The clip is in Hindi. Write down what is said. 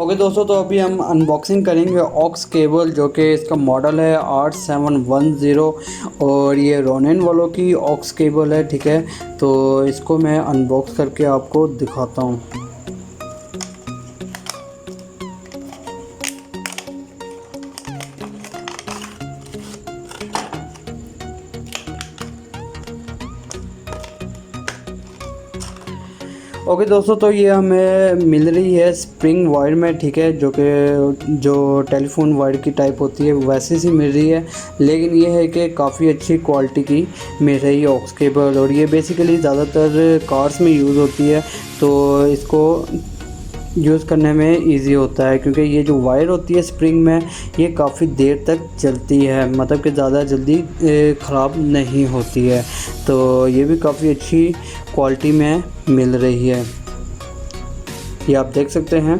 ओके दोस्तों, तो अभी हम अनबॉक्सिंग करेंगे ऑक्स केबल, जो कि इसका मॉडल है R710 और ये रोनिन वालों की ऑक्स केबल है। ठीक है, तो इसको मैं अनबॉक्स करके आपको दिखाता हूँ। ओके दोस्तों, तो ये हमें मिल रही है स्प्रिंग वायर में। ठीक है, जो टेलीफोन वायर की टाइप होती है वैसे सी मिल रही है, लेकिन ये है कि काफ़ी अच्छी क्वालिटी की मिल रही है ऑक्स केबल। और ये बेसिकली ज़्यादातर कार्स में यूज़ होती है, तो इसको यूज़ करने में इजी होता है, क्योंकि ये जो वायर होती है स्प्रिंग में, ये काफ़ी देर तक चलती है, मतलब कि ज़्यादा जल्दी ख़राब नहीं होती है। तो ये भी काफ़ी अच्छी क्वालिटी में मिल रही है, ये आप देख सकते हैं।